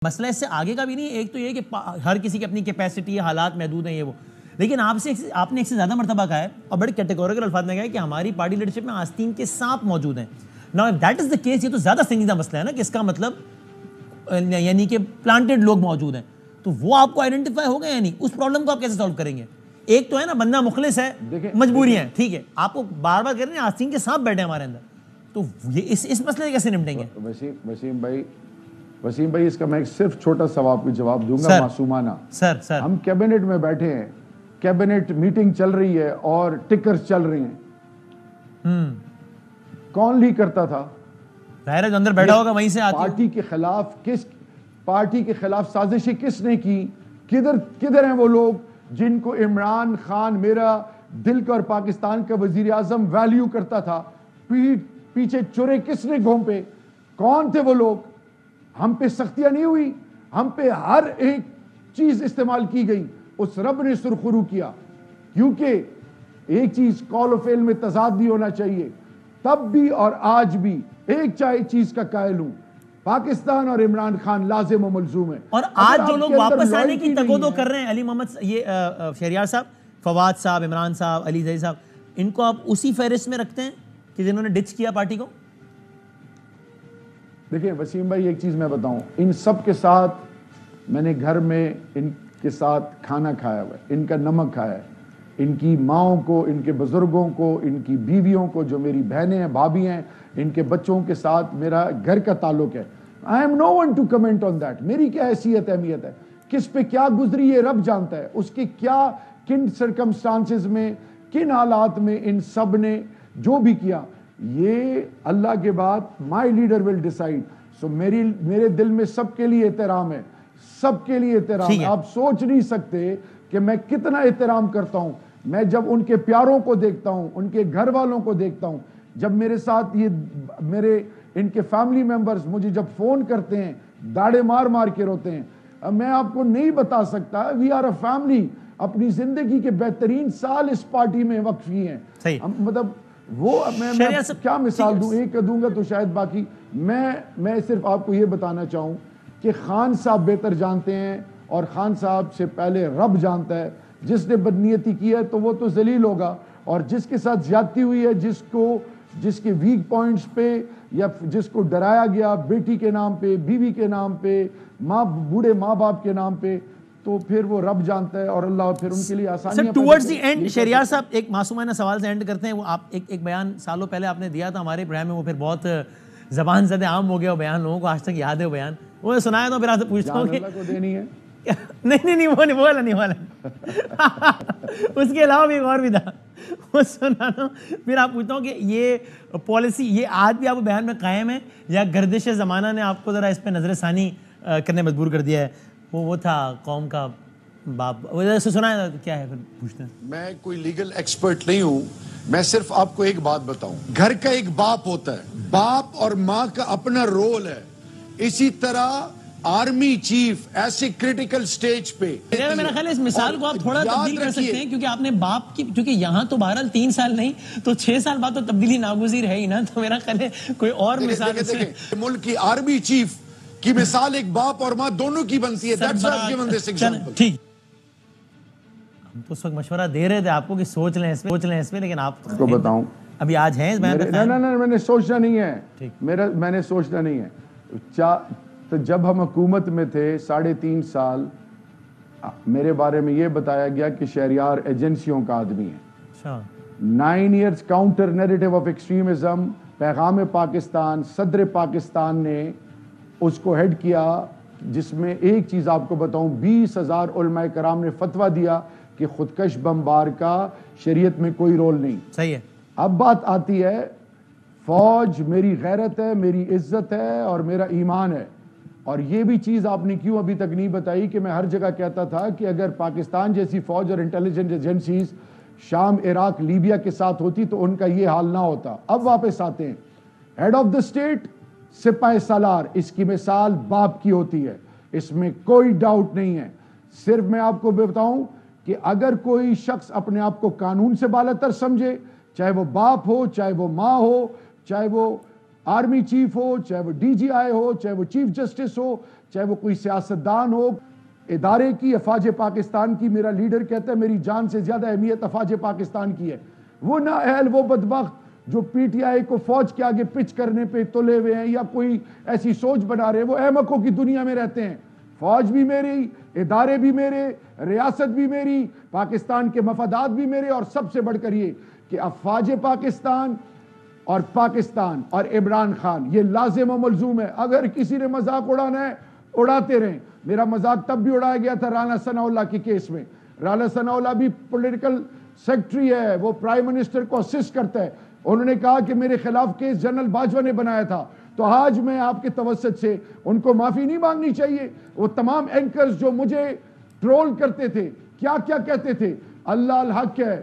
مسئلہ اس سے آگے کا بھی نہیں. ایک تو یہ کہ ہر کسی کی اپنی کیپیسٹی ہے, حالات محدود ہیں, یہ وہ. لیکن آپ نے ایک سے زیادہ مرتبہ کہا ہے اور بڑے کیٹیگوریکل الفاظ میں کہا ہے کہ ہماری پارٹی لیڈرشپ میں آستین کے سانپ موجود ہیں. Now if that is the case, یہ تو زیادہ سنجیدہ مسئلہ ہے نا, کہ اس کا مطلب یعنی کہ پلانٹڈ لوگ موجود ہیں, تو وہ آپ کو آئیڈینٹیفائی ہو گئے یا نہیں, اس پرابلم کو آپ کیسے سالو کریں گے؟ ایک تو ہے نا بندہ مخلص ہے, مجبوری ہے, ٹھیک ہے, آپ کو بار بار کہہ رہے ہیں آستین کے سانپ بیٹھے ہمارے اندر, تو یہ اس مسئلے کیسے نمٹیں گے؟ وسیم بھائی اس کا میں صرف چھوٹا سوال کا جواب دوں گا معصومانہ. سر ہم کیبنٹ میں بیٹھے ہیں, کیبنٹ میٹنگ چل رہی ہے اور ٹکرز چل رہے ہیں, کون لیک کرتا تھا؟ ظاہر ہے جو اندر بیٹھا ہوگا وہیں سے آتی. پارٹی کے خلاف سازشیں کس نے کی؟ کدھر ہیں وہ لوگ جن کو عمران خان میرا دل کا اور پاکستان کا وزیر اعظم ویلیو کرتا تھا؟ پیچھے چورے کس نے گھونپے؟ کون تھے وہ لوگ؟ ہم پہ سختیاں نہیں ہوئی, ہم پہ ہر ایک چیز استعمال کی گئی, اس رب نے سرخرو کیا. کیونکہ ایک چیز قول و فعل میں تضاد نہیں ہونا چاہیے, تب بھی اور آج بھی ایک چیز کا قائل ہوں, پاکستان اور عمران خان لازم و ملزوم ہے. اور آج جو لوگ واپس آنے کی تگودو کر رہے ہیں, علی محمد یہ شہریار صاحب, فواد صاحب, عمران صاحب, علی زئی صاحب, ان کو آپ اسی فہرست میں رکھتے ہیں کہ جنہوں نے ڈچ کیا پارٹی کو؟ دیکھیں وسیم بھائی ایک چیز میں بتاؤں, ان سب کے ساتھ میں نے گھر میں ان کے ساتھ کھانا کھایا ہوا ہے, ان کا نمک کھایا ہے, ان کی ماؤں کو, ان کے بزرگوں کو, ان کی بیویوں کو, جو میری بہنیں ہیں, بھابھی ہیں, ان کے بچوں کے ساتھ میرا گھر کا تعلق ہے. I am no one to comment on that. میری کیا حیثیت اہمیت ہے, کس پہ کیا گزری ہے رب جانتا ہے, اس کے کیا کن سرکمسٹانسز میں, کن حالات میں ان سب نے جو بھی کیا, یہ اللہ کے بعد my leader will decide. So میرے دل میں سب کے لیے احترام ہے, سب کے لیے احترام ہے. آپ سوچ نہیں سکتے کہ میں کتنا احترام کرتا ہوں. میں جب ان کے پیاروں کو دیکھتا ہوں, ان کے گھر والوں کو دیکھتا ہوں, جب میرے ساتھ یہ ان کے فیملی ممبرز مجھے جب فون کرتے ہیں, داڑے مار کے روتے ہیں, میں آپ کو نہیں بتا سکتا. وی آر اے فیملی, اپنی زندگی کے بہترین سال اس پارٹی میں وقف کیے ہیں. مطلب وہ میں کیا مثال دوں, ایک دوں گا تو شاید باقی. میں صرف آپ کو یہ بتانا چاہوں کہ خان صاحب بہتر جانتے ہیں, اور خان صاحب سے پہلے رب جانتا ہے. جس نے بدنیتی کی ہے تو وہ تو ذلیل ہوگا, اور جس کے ساتھ زیادتی ہوئی ہے, جس کے ویک پوائنٹس پہ, یا جس کو ڈرایا گیا بیٹی کے نام پہ, بیوی کے نام پہ, بوڑھے ماں باپ کے نام پہ, تو پھر وہ رب جانتا ہے, اور اللہ پھر ان کے لیے آسانیاں. ٹورڈز دی اینڈ شہریار صاحب ایک معصومانہ سوال سے اینڈ کرتے ہیں. وہ آپ ایک بیان سالوں پہلے آپ نے دیا تھا ہمارے پروگرام میں, وہ پھر بہت زبان زدہ عام ہو گیا وہ بیان, لوگوں کو آج تک یاد ہے وہ بیان, وہ سنایا تو پھر آپ سے پوچھتا ہوں کہ اللہ کو دینی ہے. نہیں وہ نہیں والا اس کے علاوہ بھی ایک اور بھی تھا, وہ سنانا پھر آپ پوچھتا ہوں کہ یہ پالیسی یہ آج بھی آپ بیان میں قائم ہے, یا گردش زمانہ نے آپ کو ذرا اس پہ نظر ثانی کرنے مجبور کر دیا ہے؟ وہ تھا قوم کا باپ, وجہ سے سنا ہے کیا ہے, پھر پوچھتے ہیں. میں کوئی لیگل ایکسپرٹ نہیں ہوں, میں صرف آپ کو ایک بات بتاؤں. گھر کا ایک باپ ہوتا ہے, باپ اور ماں کا اپنا رول ہے. اسی طرح آرمی چیف ایسے کریٹیکل سٹیج پہ, میرا خیال ہے اس مثال کو آپ تھوڑا تبدیل کر سکتے ہیں, کیونکہ آپ نے باپ کی, کیونکہ یہاں تو بہرحال 3 سال نہیں تو 6 سال بعد تو تبدیلی ناگزیر ہے ہی نا, تو میرا خیال ہے کوئی اور مثال. ملک کی آرمی چیف کی مثال ایک باپ اور ماں دونوں کی بنتی ہے. ٹھیک, ہم تو اس وقت مشورہ دے رہے تھے آپ کو کہ سوچ لیں اس پہ, لیکن آپ کو بتاؤں ابھی آج ہیں اس بیان پہ. نہیں میں نے سوچنا نہیں ہے, میں نے سوچنا نہیں ہے. تو جب ہم حکومت میں تھے 3.5 سال, میرے بارے میں یہ بتایا گیا کہ شہریار ایجنسیوں کا آدمی ہے. 9 years counter narrative of extremism, پیغام پاکستان, صدر پاکستان نے اس کو ہیڈ کیا, جس میں ایک چیز آپ کو بتاؤں, 20,000 علماء کرام نے فتویٰ دیا کہ خودکش بمبار کا شریعت میں کوئی رول نہیں. صحیح ہے. اب بات آتی ہے, فوج میری غیرت ہے, میری عزت ہے اور میرا ایمان ہے. اور یہ بھی چیز آپ نے کیوں ابھی تک نہیں بتائی کہ میں ہر جگہ کہتا تھا کہ اگر پاکستان جیسی فوج اور انٹیلیجنس ایجنسیز شام, عراق, لیبیا کے ساتھ ہوتی تو ان کا یہ حال نہ ہوتا. اب واپس آتے ہیں, ہیڈ آف دا اسٹیٹ سپاہی سالار, اس کی مثال باپ کی ہوتی ہے, اس میں کوئی ڈاؤٹ نہیں ہے. صرف میں آپ کو بتاؤں کہ اگر کوئی شخص اپنے آپ کو قانون سے بالاتر سمجھے, چاہے وہ باپ ہو, چاہے وہ ماں ہو, چاہے وہ آرمی چیف ہو، چاہے وہ ڈی جی آئی ہو، چاہے وہ چیف جسٹس ہو، چاہے وہ کوئی سیاستدان ہو، ادارے کی افواج پاکستان کی میرا لیڈر کہتا ہے میری جان سے زیادہ اہمیت افواج پاکستان کی ہے. وہ نااہل، وہ بدبخت جو پی ٹی آئی کو فوج کے آگے پچ کرنے پہ تلے ہوئے ہیں یا کوئی ایسی سوچ بنا رہے ہیں، وہ احمقوں کی دنیا میں رہتے ہیں. فوج بھی میری، ادارے بھی میرے، ریاست بھی میری، پاکستان کے مفادات بھی میرے، اور سب سے بڑھ کر یہ کہ افواج پاکستان اور عمران خان یہ لازم و ملزوم ہے. اگر کسی نے مذاق اڑانا ہے اڑاتے رہیں. میرا مذاق تب بھی اڑایا گیا تھا رانا ثناء اللہ کے کیس میں. رانا ثناء اللہ بھی پولیٹیکل سیکٹری ہے، وہ پرائم منسٹر کو اسسٹ کرتا ہے. انہوں نے کہا کہ میرے خلاف کیس جنرل باجوہ نے بنایا تھا. تو آج میں آپ کے توسط سے ان کو معافی نہیں مانگنی چاہیے؟ وہ تمام اینکرز جو مجھے ٹرول کرتے تھے، کیا کیا کہتے تھے، اللہ الحق ہے